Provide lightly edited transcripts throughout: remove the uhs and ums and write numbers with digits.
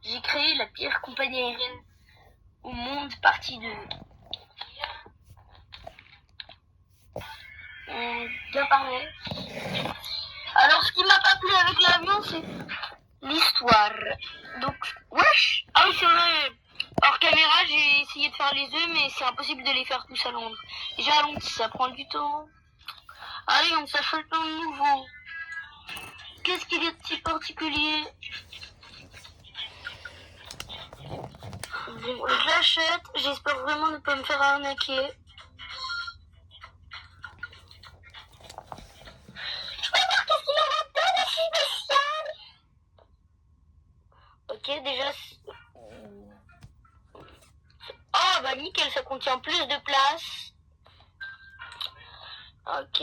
J'ai créé la pire compagnie aérienne au monde, partie de... bien parlé. Alors, ce qui m'a pas plu avec l'avion, c'est l'histoire. Donc, wesh. Ah oui, c'est vrai. Hors caméra, j'ai essayé de faire les œufs, mais c'est impossible de les faire tous à Londres. Déjà à Londres, ça prend du temps. Allez, on s'achète un nouveau. Qu'est-ce qu'il y a de si particulier? Bon, je l'achète. J'espère vraiment ne pas me faire arnaquer. Ok, déjà... Oh, bah nickel, ça contient plus de place. Ok.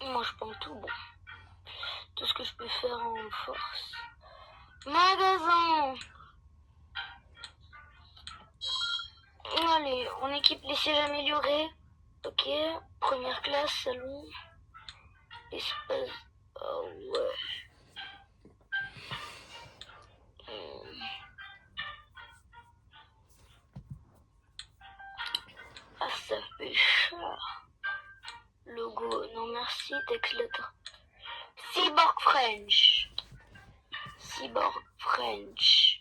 Moi, je prends tout, bon. Tout ce que je peux faire en force. Magasin. Allez, on équipe les sièges améliorés. Ok, première classe, salon. Espace. Oh ouais. Ah, ça fait cher. Logo, non merci, texte lettre. Cyborg French. Cyborg French.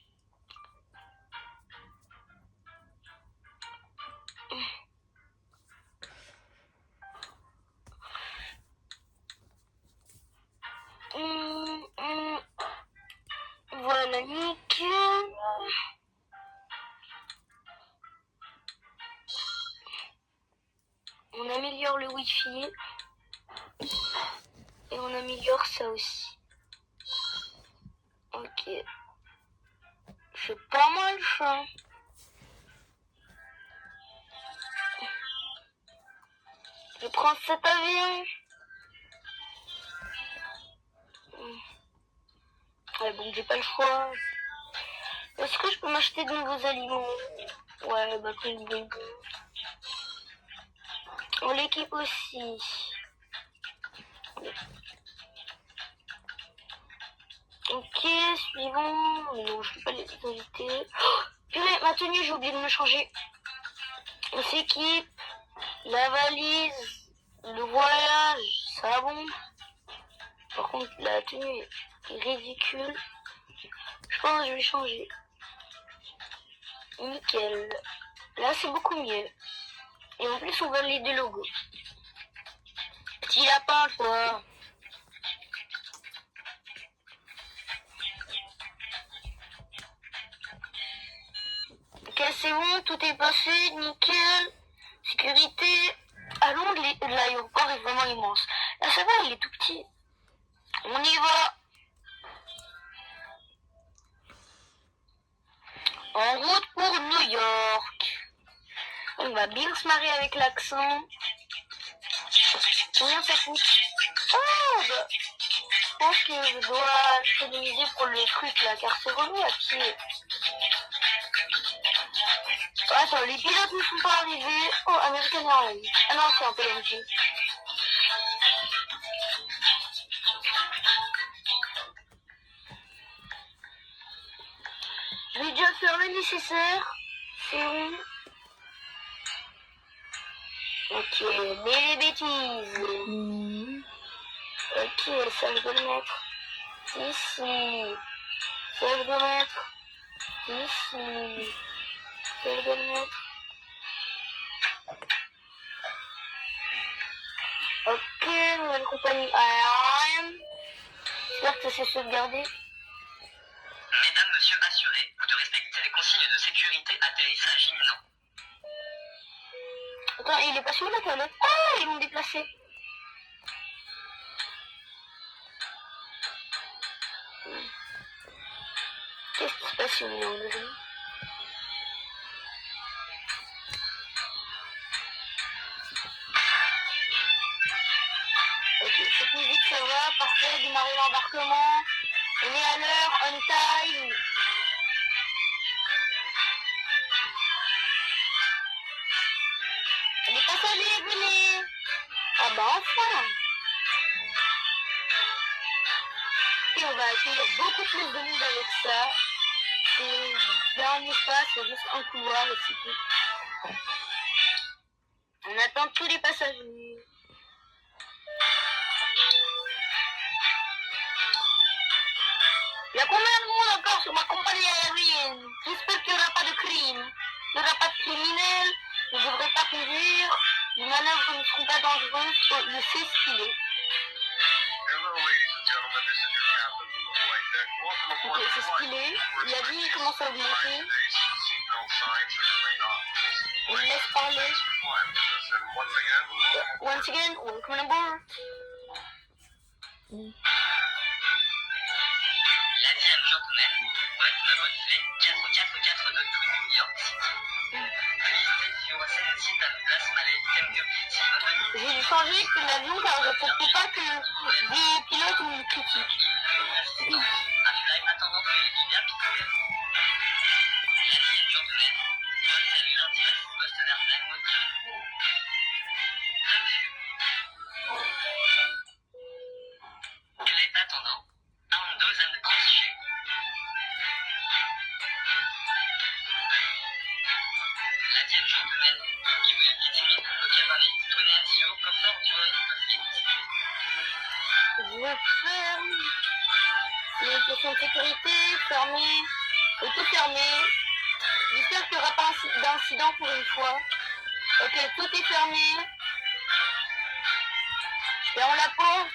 Voilà, nickel. On améliore le Wi-Fi. Et on améliore ça aussi. Ok. C'est pas mal ça. Je prends cet avion. Ouais, bon, j'ai pas le choix. Est-ce que je peux m'acheter de nouveaux aliments? Ouais, bah oui. On l'équipe aussi. Ok, suivant. Non, je peux pas les inviter. Oh, purée, ma tenue, j'ai oublié de me changer. On s'équipe. La valise. Le voyage. Ça bon. Par contre, la tenue est ridicule. Je pense que je vais changer. Nickel. Là, c'est beaucoup mieux. Et en plus, on va les deux logos. Petit lapin, toi. Ok, c'est bon, tout est passé, nickel. Sécurité. À Londres, l'aéroport est vraiment immense. Là, ça va, il est tout petit. On y va. En route pour New York. On va bien se marrer avec l'accent. Combien ça coûte? Oh, bah, je pense que je dois économiser pour le truc là, car c'est relou à pied. Attends, les pilotes ne sont pas arrivés. Oh, American Airlines. Ah non, c'est un PNG. Je vais déjà faire le nécessaire. C'est bon. Ok, mais les bêtises. Ok, ça je dois le mettre ici. Ça je dois le mettre ici. Ça je dois le mettre. Ok, nouvelle compagnie aérienne. J'espère que c'est sauvegardé. Mesdames, Monsieur, assurez-vous de respecter les consignes de sécurité atterrissage imminent. Attends, il est pas sur la toilette. Ah, ils m'ont déplacé. Qu'est-ce qui se passe si on est enlevé? Ok, cette musique ça va, parfait, démarrer l'embarquement. On est à l'heure, on time. salut, venez. Ah bah enfin. Et on va accueillir beaucoup plus de monde avec ça. C'est bien un espace, c'est juste un couloir et c'est tout. On attend tous les passagers. Il y a combien de monde encore sur ma compagnie aérienne? J'espère qu'il n'y aura pas de crime. Il n'y aura pas de criminels, ne devrait pas périr, les manœuvres ne seront pas dangereuses, je sais ce qu'il est. Ok, c'est ce qu'il est. Il a dit il commence à augmenter. Il me laisse parler. Once again, welcome aboard. Ladies and gentlemen, welcome aboard flight 4442 to New York City. Please take your assigned seat and place mallet temperature. J'ai dû changer que l'avion car je ne peux pas que des pilotes me critiquent. Un flight attendant veuillez bien piquer. Ladies and gentlemen, votre cellulaire device must have flight mode. Flight attendant, windows and cross-check. Ladies and gentlemen, you will be deemed capable to enhance your comfort during the flight. Je ferme. Les questions de sécurité, fermées. Tout fermé. J'espère qu'il n'y aura pas d'incident pour une fois. Ok, tout est fermé. Ferme la porte.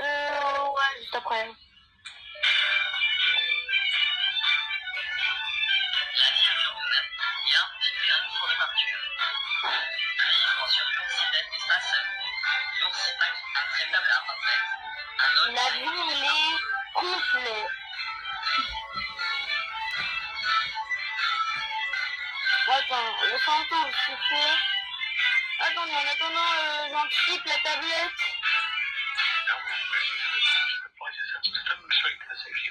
Ouais, juste après. Ladies and gentlemen, we are preparing for departure. Please ensure your seatbelt is fastened, your seatbelt and seatbelt are open, and all L'avion, il est complet. Attends, le fantôme, c'est fait. Attendez, en attendant, j'anticipe la tablette.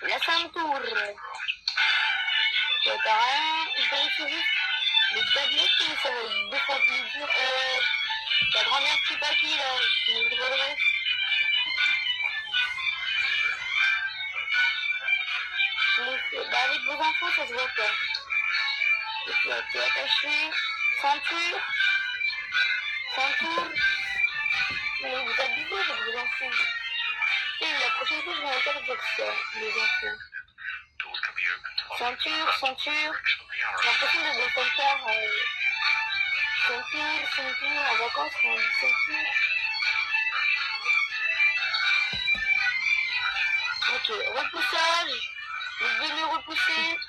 La ceinture. T'as rien, je vérifie juste les tablettes, mais ça va être deux fois plus dur. La grand-mère, je sais pas qui, là, qui nous redresse. Bah, avec vos enfants, ça se voit pas. Et puis, t'es attaché. Ceinture. Ceinture. Mais vous abusez avec vos enfants. Et la prochaine fois, je vais interdire ça, les enfants. Ceinture, ceinture. J'ai l'impression d'être dans le car. Ceinture, ceinture. En vacances, on dit ceinture. Ok, repoussage. Les deux repoussés.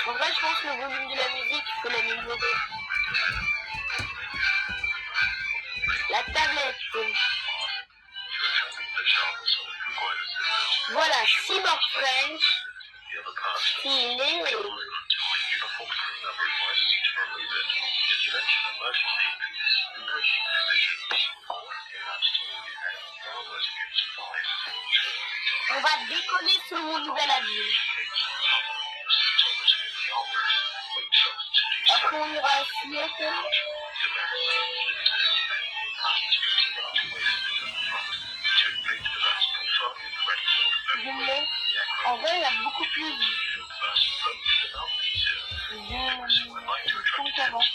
En vrai, je pense que le volume de la musique, il faut l'améliorer. La tablette. Voilà, Cyborg French. Il est... On va décoller sur mon nouvel avion. Après, on ira à Seattle. Je l'ai. En vrai, il y a beaucoup plus de comptes avant.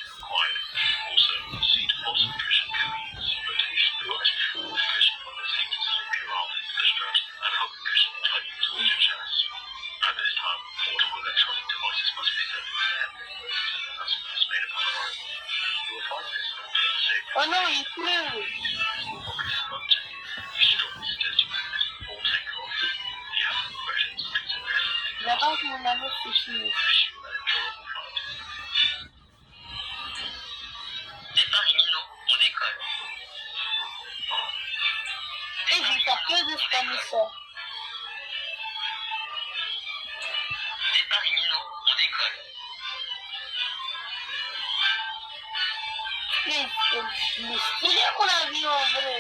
Oh non, il pleut. J'attends que mon annonce se finisse. Départ imminent, on décolle. Et je vais faire que de spammer ça. Départ imminent, on décolle. Mais stylé mon avion en vrai.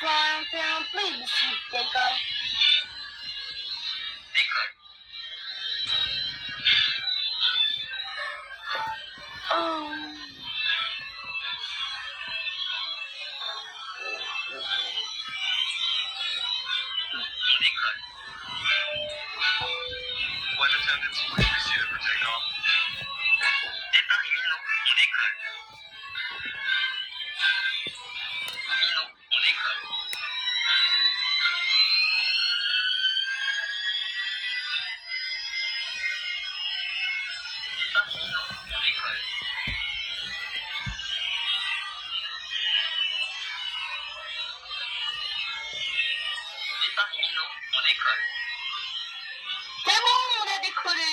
Cinq, un plébiscite, quelqu'un. École. Oh. On décolle. Flight attendants, please be seated for takeoff. Départ imminent, on décolle. Imminent, on décolle. Départ imminent, on décolle. Départ imminent, on décolle. C'est bon, on a décollé.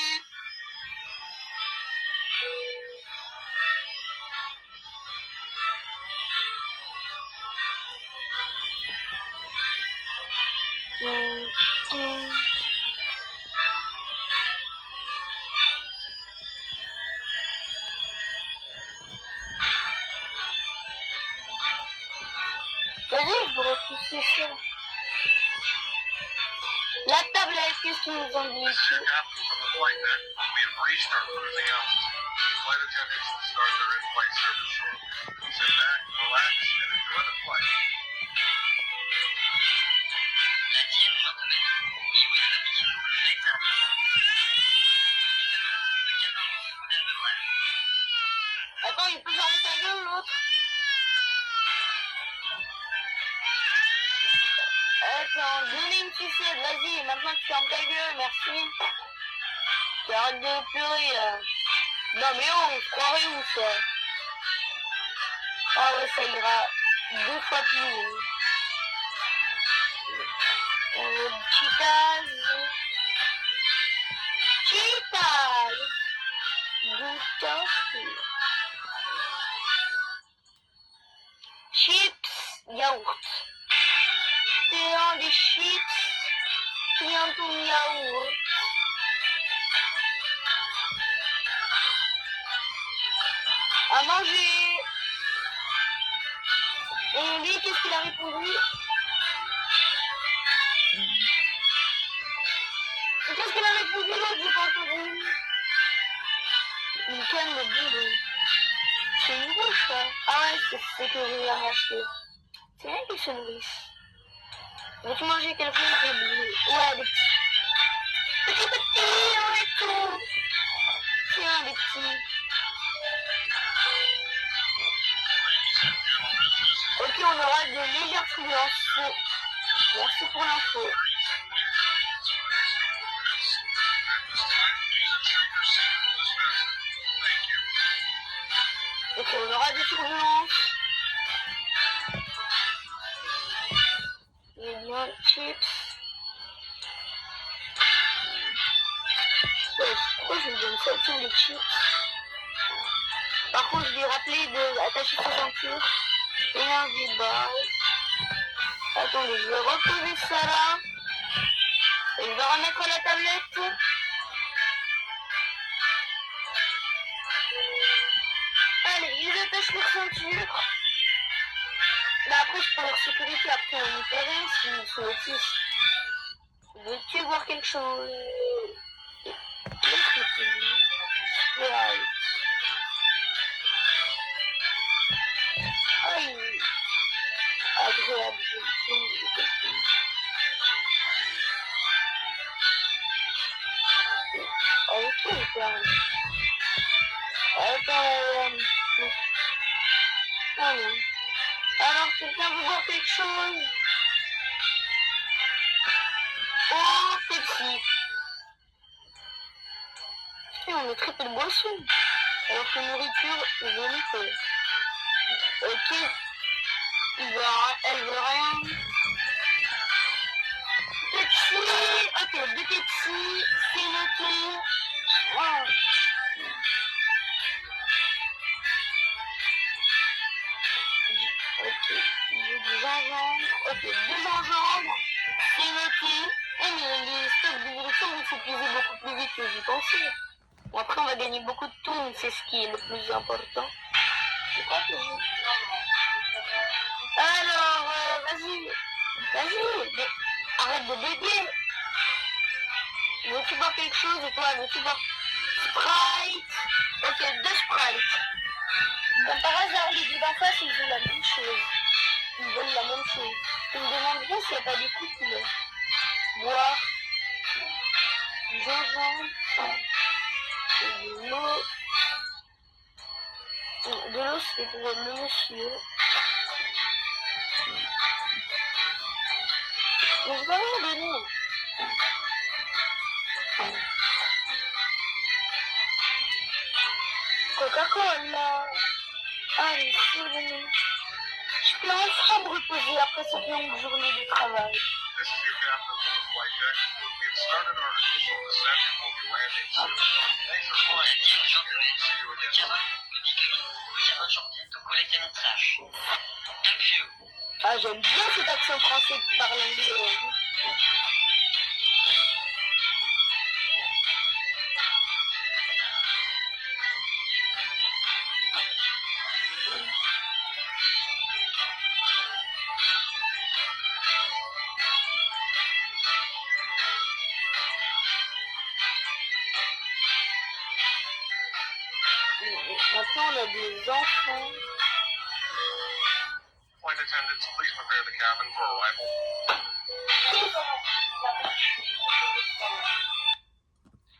Vas-y, je vous réfléchir ça. La tablette, qu'est-ce qu'ils nous ont dit ici? Captain from the flight deck, we have reached our cruising altitude. Flight attendants will start their in-flight service shortly. Sit back, relax, and enjoy the flight. La tienne, gentlemen. You will not begin the flight service. Le cabin is food and beverage. Attends, il peut fermer ta gueule, l'autre. Attends, donnez une sucette, vas-y, maintenant tu fermes ta gueule, merci. Tu arrêtes de pleurer, là. Non, mais oh, on se croirait où, ça? Ah ouais, ça ira 2 fois plus. Cheetahs. Cheetahs. Gustave. Chips, yaourt. C'est un des chips qui ont ton yaourt. À manger. Et lui, qu'est-ce qu'il a répondu? Et qu'est-ce qu'il a répondu l'autre? J'ai pas entendu. Il calme le boulot. C'est une bouche, hein. Ah ouais, c'est que je viens m'acheter. C'est rien qui se nourrissent. Veux-tu manger quelque chose de bleu? Ouais, des petits. Petits, on est tout. Tiens, des petits. Ok, on aura de légères fluences. Merci pour l'info. Ok, on aura des turbulences. Et bien, chips. Ouais, pourquoi je me donne ça? Tiens, les chips. Par contre, je vais rappeler d'attacher sa ceinture. Énergie bas. Attendez, je vais reposer ça là. Et je vais remettre la tablette. Allez, ils attachent leur ceinture. Bah après, je prends leur sécurité. Après, on n'y fait rien s'ils sont autistes. Veux-tu voir quelque chose? Qu'est-ce que tu dis? Ouais. Aïe. Agréable. Ok, quoi. Attends. Allez. Alors, quelqu'un veut voir quelque chose? Oh, Pepsi. Et on est très peu de boissons. Alors que nourriture, je n'y peux. Ok. Elle veut rien. Pepsi. Ok, 2 Pepsi. C'est noté. Oh. Ok, du gingembre. Ok, 2 gingembre. C'est noté. Eh mais les stocks de nourriture vont s'épuiser beaucoup plus vite que j'y pensais. Bon, après, on va gagner beaucoup de thunes, c'est ce qui est le plus important. C'est quoi que j'ai? Alors, vas-y. Vas-y, mais arrête de bébé. Veux-tu boire quelque chose et toi, veux-tu boire Sprite? Ok, 2 Sprite. Comme par hasard, les deux d'en face, ils ont la même chose. Ils veulent la même chose. Je me demande bien s'il n'y a pas des couples. Boire du gingembre, de l'eau. De l'eau, c'est pour le monsieur. Mais je vais rien donner. Coca-Cola. Allez, c'est bon. Je peux enfin me reposer après cette longue journée de travail. This is your captain of the flight deck. We've started our initial descent and will be landing soon. Thanks for flying. See you again. Thank you. Ah, j'aime bien cet accent français qui parle anglais. Maintenant, on a des enfants. Flight attendants, please prepare the cabin for arrival.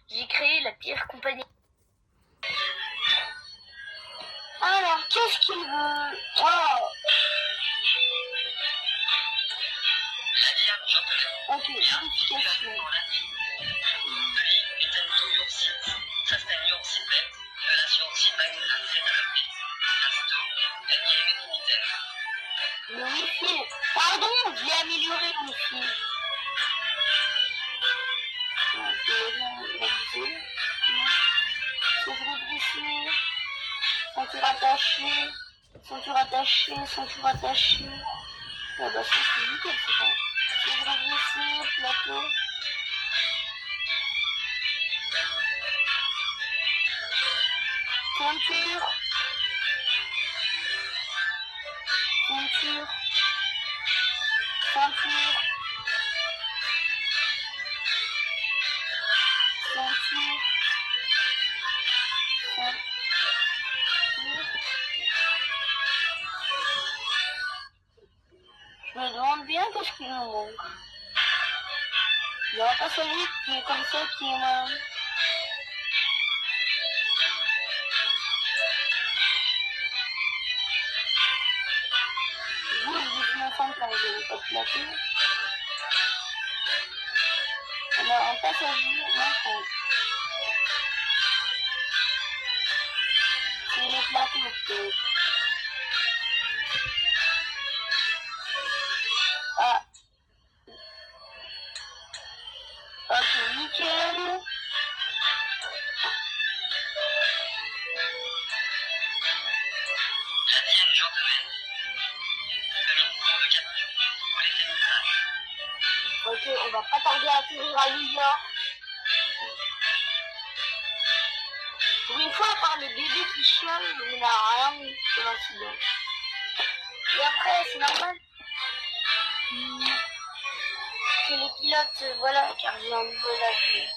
J'ai créé la pire compagnie. Alors, qu'est-ce qu'il veut? Oh. Ok, vérification. Le wifi. Pardon, je l'ai amélioré le wifi. Ceinture attachée, ceinture attachée, ceinture attachée. Ah bah ça c'est nickel, c'est pas. Ceinture redressée, plateau. Ceinture. Ceinture. Ceinture. Ceinture. Je me demande bien qu'est-ce qu'il nous manque. Il n'y aura pas celui qui est comme ça qui est mal. Vous, je dis ensemble quand vous n'avez pas de plateau. On a un passager, non, c'est les plateaux peut-être. Ah. Ok, nickel. Ok, on va pas tarder à atterrir à New York. Pour une fois, à part le bébé qui chiale, il n'a rien eu de l'incident. Et après, c'est normal que les pilotes, voilà, car j'ai un nouveau avion.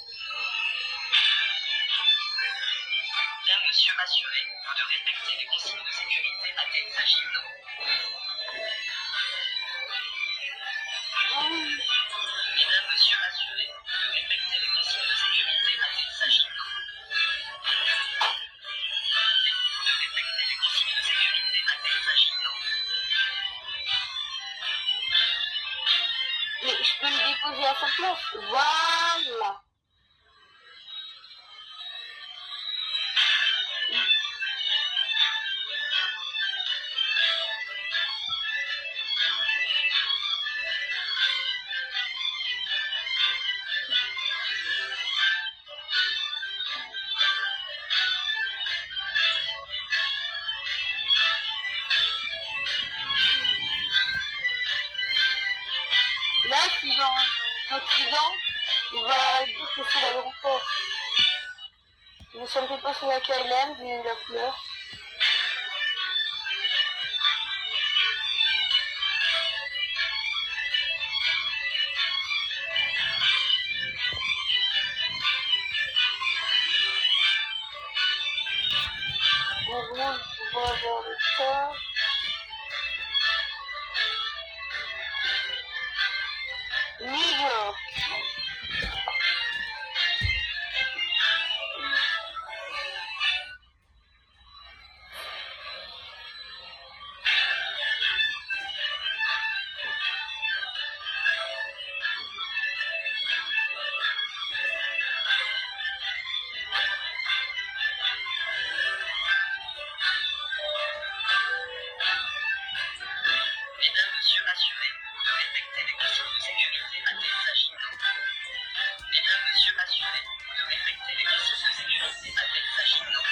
Bien, monsieur, assurez-vous de respecter les consignes de sécurité atterrissage imminent. Mesdames, monsieur, assurez-vous de respecter les consignes de sécurité atterrissage imminent. Assurez-vous de respecter les consignes de sécurité atterrissage imminent. Mais je peux le déposer à sa place. Voilà. Là, si dans un accident, il va dire que c'est l'aéroport. Nous sommes fait passer la KLM, vu la couleur. Normalement, on va avoir le tas. New York. Mesdames, Messieurs, assurez de respecter les consignes de sécurité atterrissage finaux. Mesdames, Messieurs, assurez de respecter les consignes de sécurité atterrissage finaux.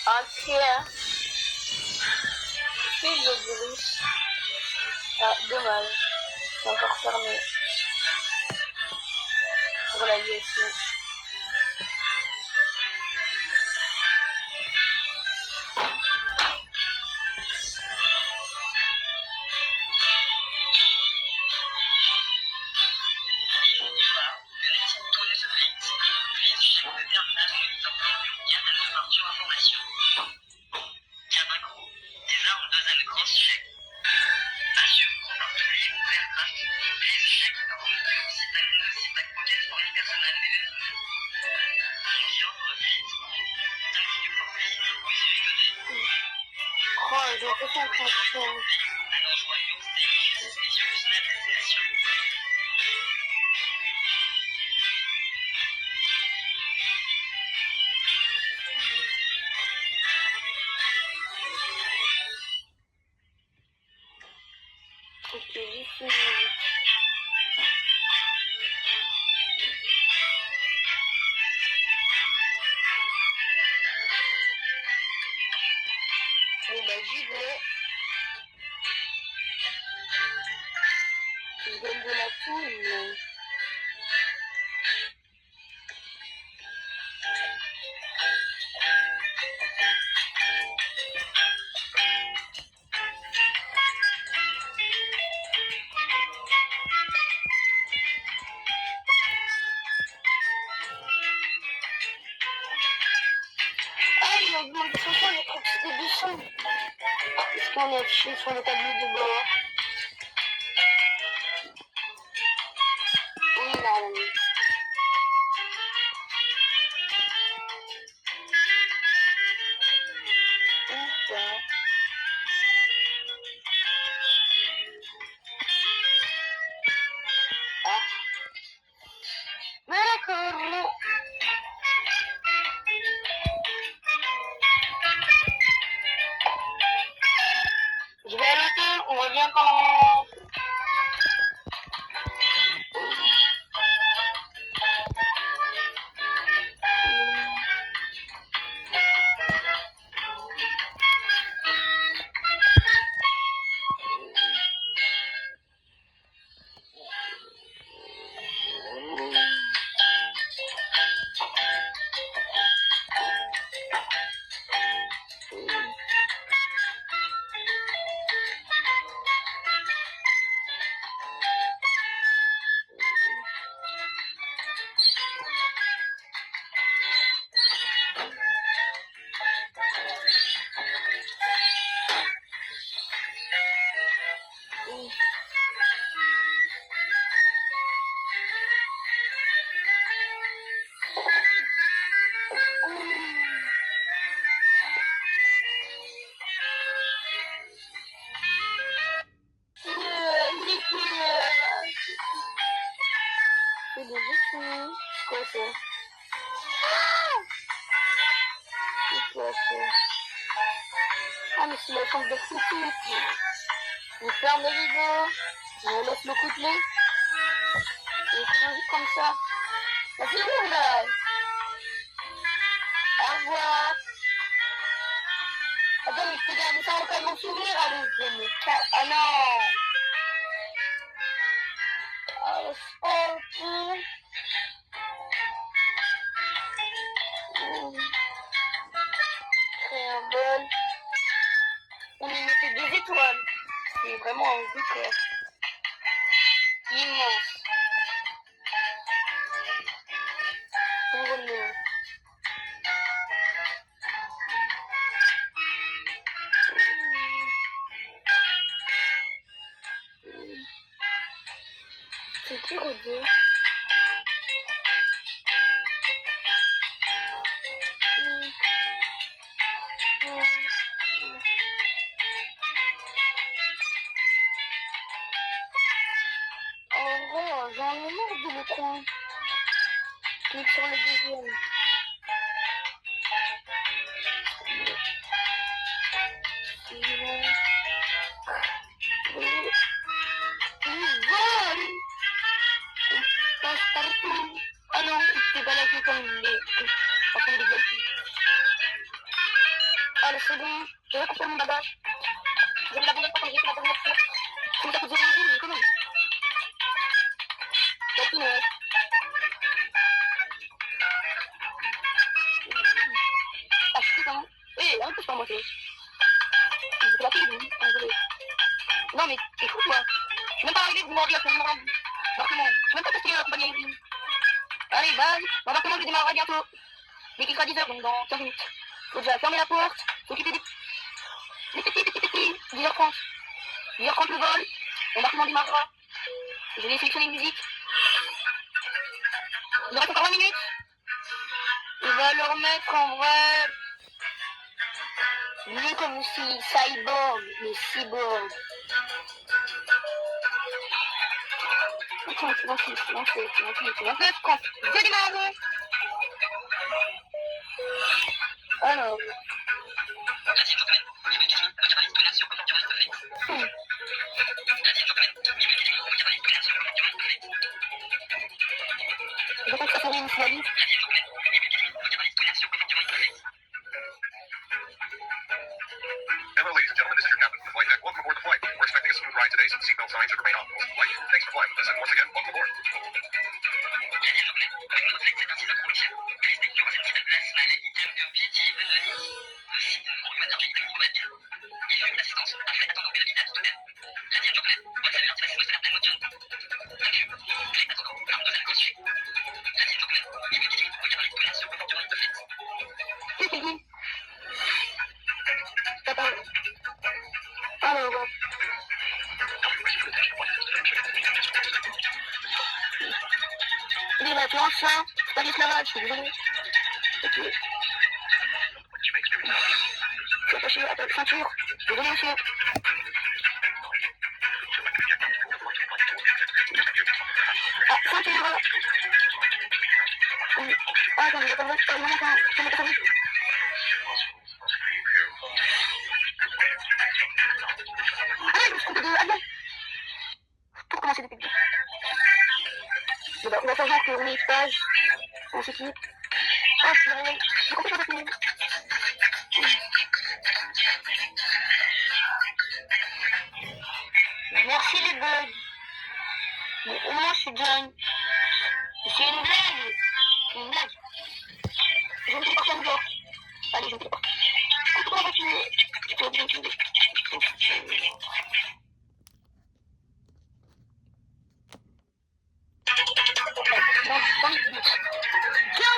Entière. C'est le virus. Ah, dommage. C'est encore fermé. Pour la vie aussi. Oh, j'ai fait ça attention. Ok, j'ai fini. Bon bah j'y vais. Je donne de la poule. Ah, il a augmenté son son, j'ai cru que c'était du son. Est-ce qu'on est affiché sur le tableau de bord? Oui, normalement. Ou pas. Ah. Mais d'accord. Je vais arrêter, on revient quand... C'est des dessins. Quoi ça? C'est quoi ça? Ah mais c'est la chambre de couteau. Je ferme le rideau. Je laisse le coutelet. Et puis on comme ça. Bah c'est bon là. Au revoir. Attends mais je peux garder ça en cas de mon souvenir. Allez, je vais me casser. Ah non. Oh, oh. C'est un bol. On y mettait 2 étoiles. C'est vraiment un décor. Immense. Pour nous. Qui redit? En vrai, j'en ai marre de l'écran. Clique sur le deuxième. Ils volent! On passe partout. Ah non, c'est pas la queue comme les... Enfin, les blocs. Allez, c'est bon. Je récupère mon bagage. Vous avez la bonne quand j'ai fait la dernière fois. Je me tape 0 mais quand même. Donc, il est. Ah, je sais pas. Eh, arrête de faire moi, c'est. C'est la fille, désolé. Non, mais t'es fou, toi. Je suis même pas arrivé, vous m'en dites, vous m'en dites. Embarquement. Je sais même pas qu'est-ce qu'il y a la compagnie avec lui. Allez, bye. L'embarquement, je démarrerai bientôt. Dès qu'il sera 10h, donc dans 15 minutes. Faut déjà fermer la porte, s'occuper des petits. 10h30. 10h30 le vol. L'embarquement démarrera. Je vais sélectionner une musique. Il reste encore 20 minutes. Il va le remettre en vrai. Lui comme si cyborg, mais cyborg. Quand je démarre. Alors. Je pense que ça serait une folie. Hello, ladies and gentlemen, this is your captain from Flight Deck. Welcome aboard the flight. We're expecting a smooth ride today, so the seatbelt signs should remain on. Flight, thanks for flying with us, and once again, welcome aboard. Alors, il va être enfin, c'est pas l'esclavage, je suis désolé. Ok. Je suis attaché à ta ceinture. Désolé, monsieur. Ah, ceinture. Ah, attends, j'ai pas le droit. Ah, non, attends, je vais mettre ça. Ah, je me suis trompé de avion. Pour commencer depuis le début. Bon, bah, on va faire genre qu'on est équipage. On s'équipe. Ah, je suis réveillé. J'ai compris sur votre numéro. Merci les bugs. Bon, au moins, je suis John. C'est une blague. C'est une blague. Je me téléporte à New York. Allez, je me téléporte. Pourquoi vas-tu me... Tu peux bien trouver. Dans 15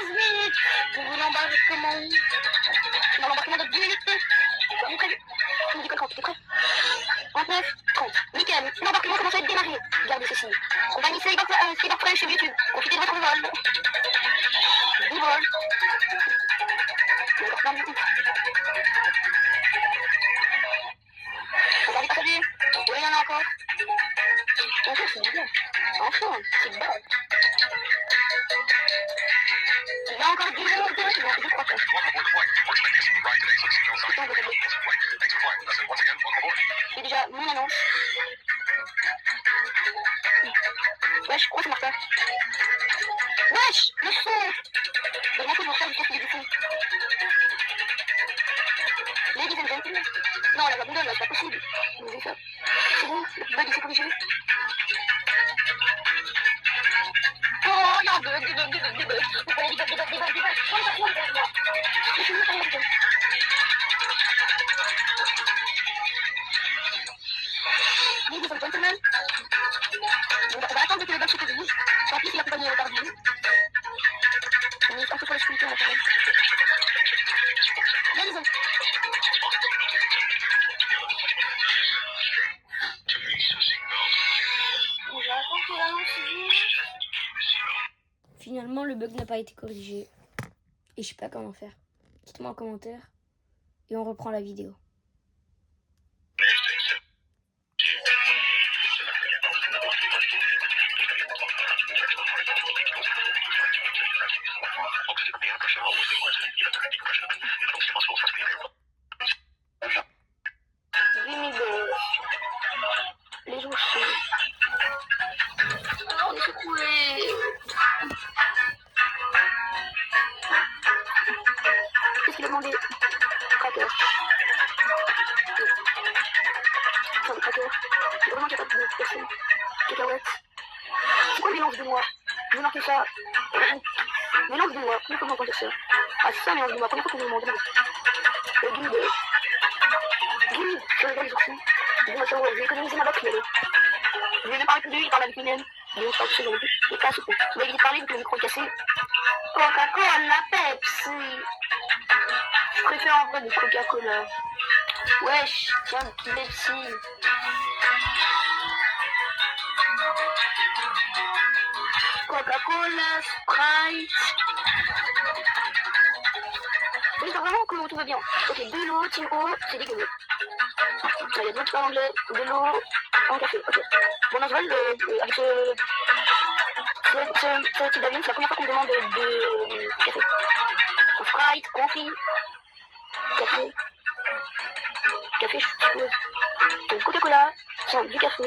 minutes pour l'embarquement. Dans l'embarquement de 10 minutes. On est prêt. Tu me dis quand tu es prêt. 29, 30. Nickel. L'embarquement commence à être démarré. Regardez ceci. Compagnie Cyberfresh sur YouTube. Profitez de votre vol. Du vol. Encore plein de minutes. Regardez passagers. Oui, il y en a encore. Enfin, c'est bien. Enfin, c'est bon. Il y a encore 10 minutes. Je crois que... Welcome aboard the flight. We're expecting a smooth ride today, so the seatbelt signs should remain on. Flight, thanks for flying with us, and once again, welcome aboard. C'est déjà mon annonce. Wesh, pourquoi ça marche pas? Wesh, le son! Mais moi, faut que je me refasse du son. Ladies and gentlemen. Non, la bouddha, là, c'est pas possible. Mais ça. C'est bon, le bug, il s'est corrigé. Oh, il y a un bug, des bugs. Vous prenez des bugs. Je suis mieux pour les bugs. Ladies and gentlemen. On va attendre que le bug se corrige. Tant pis si la compagnie est retardée. Mais c'est un peu pour l'expliquer, on va faire. Ladies and... On va attendre que l'annonce dise. Finalement, le bug n'a pas été corrigé. Et je sais pas comment faire. Dites-moi en commentaire. Et on reprend la vidéo. Les ours. On est secoué. Qu'est-ce qu'il a demandé? Cracker. Cracker. C'est vraiment capable de personne. Cacahuète. C'est quoi le mélange de noix? Je vais marquer ça. Mélange de noix. Comment on ça? Ah, c'est ça, mélange de noix. Première fois qu'on me demande. Guide. Guide. Sur les oursins. Bon, ça, ouais, je vais économiser ma batterie. Je vais même pas répondre, il parle avec lui-même. Donc, je sais pas, il casse ou quoi. Il va éviter de parler vu que le micro est cassé. Coca-Cola, Pepsi. Je préfère en vrai du Coca-Cola. Wesh, tiens, du Pepsi. Coca-Cola, Sprite. Oui, c'est vraiment que tout va bien. Ok, de l'eau, team eau, c'est dégueu. Il y a d'autres en anglais, de l'eau, en café, ok. Bon, en vrai, avec ce type d'avion, c'est la première fois qu'on me demande de café. Sprite, confit, café. Café, je suppose. Donc, Coca-Cola, tiens, du café.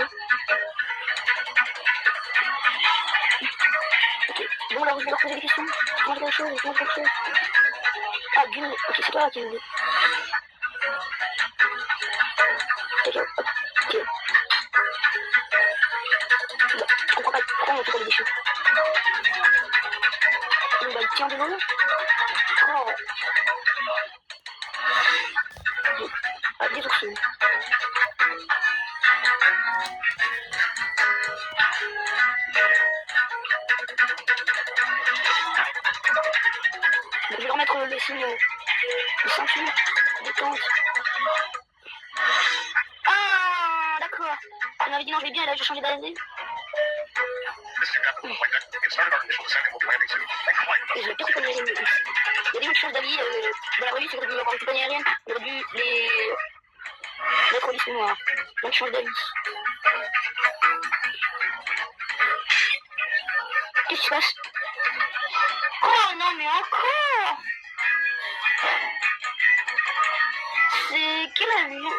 Ok, bon, là, je vais leur poser des questions. Je mange quelque chose, je mange quelque chose. Ah, du ok, c'est toi qui me dis. Ok, ok. Bon, je comprends pas pourquoi on fait pas des déchets. Bah, tiens de l'eau. Oh. Ah, des oursines. Je vais remettre le signe de ceinture, détente. Ah, d'accord. Elle m'avait dit non, je vais bien, et là, je vais changer d'année. Et je vais peut-être compagnie aérienne. Il y a des gens qui changent d'avis dans la revue, c'est que avoir une compagnie aérienne, il aurait dû les mettre au lycée noir. Donc, ils changent d'avis. Qu'est-ce qui se passe? Oh non, mais encore! C'est quel avion?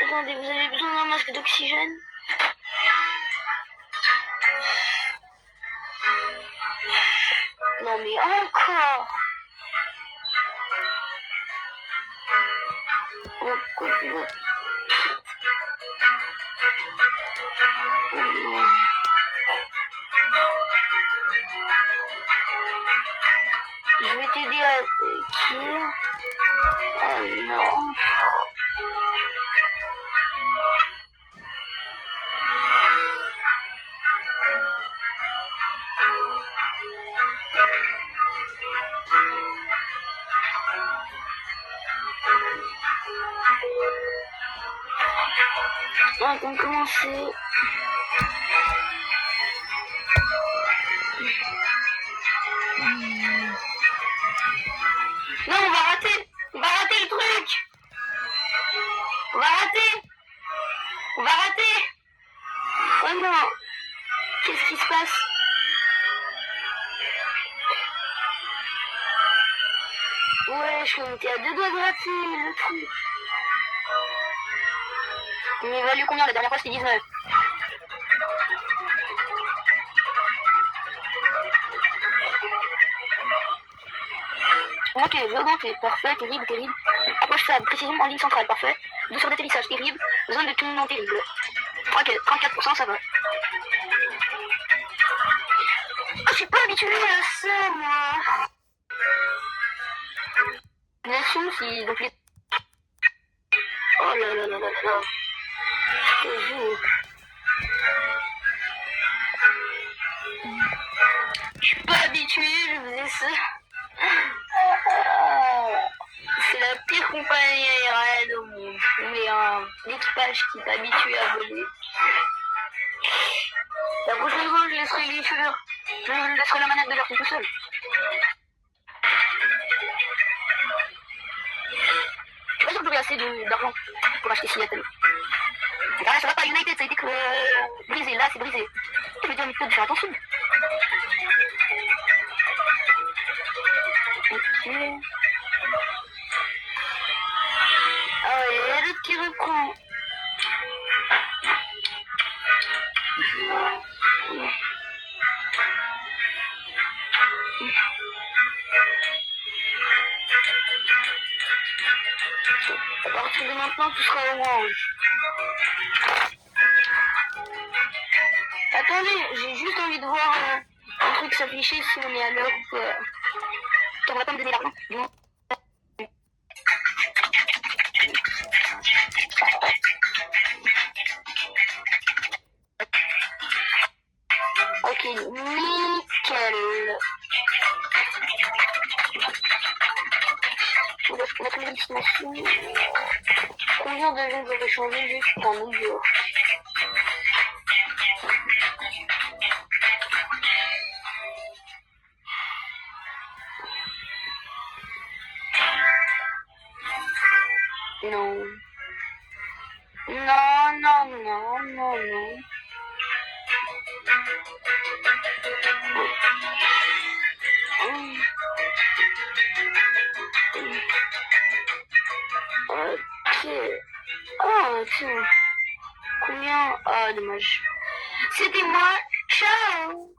Attendez, vous avez besoin d'un masque d'oxygène? Non mais encore! Oh, non. Je vais t'aider à écrire. Oh non. On va commencer. Non, on va rater. On va rater le truc. On va rater. On va rater. Oh non. Qu'est-ce qui se passe? Ouais, je suis à 2 doigts de rater le truc. Mais il valu combien la dernière fois? C'était 19. Ok, augmenté, parfait, terrible, terrible. Approche faible, précision en ligne centrale, parfait. Douceur d'atterrissage, terrible. Zone de tunnel non terrible. Ok, 34%, ça va. Oh, je suis pas habituée à ça, moi. Nation, si, donc les... Oh là là là là là. Je te jure. Je suis pas habituée, je faisais ça. C'est la pire compagnie aérienne au monde. Mais l'équipage qui est habitué à voler. La prochaine fois, je laisserai les cheveux. Je laisserai la manette de leur tout seul. Je sais pas si j'aurai assez d'argent pour acheter Seattle. Regarde, ça va pas, United, ça a été brisé. Là, c'est brisé. Je vais dire à Mito de faire attention. Ok. Ah ouais, il y a l'autre qui reprend. À partir de maintenant, tout sera orange. Attendez, j'ai juste envie de voir un truc s'afficher si on est à l'heure ou pas. On va pas me donner l'argent. Non. Ok, nickel. On va mettre une destination. Combien d'avions j'aurais changé juste pour New York? Non. Non, non, non, non, non. Ok. Oh, tiens. Combien? Ah, dommage. C'était moi. Ciao.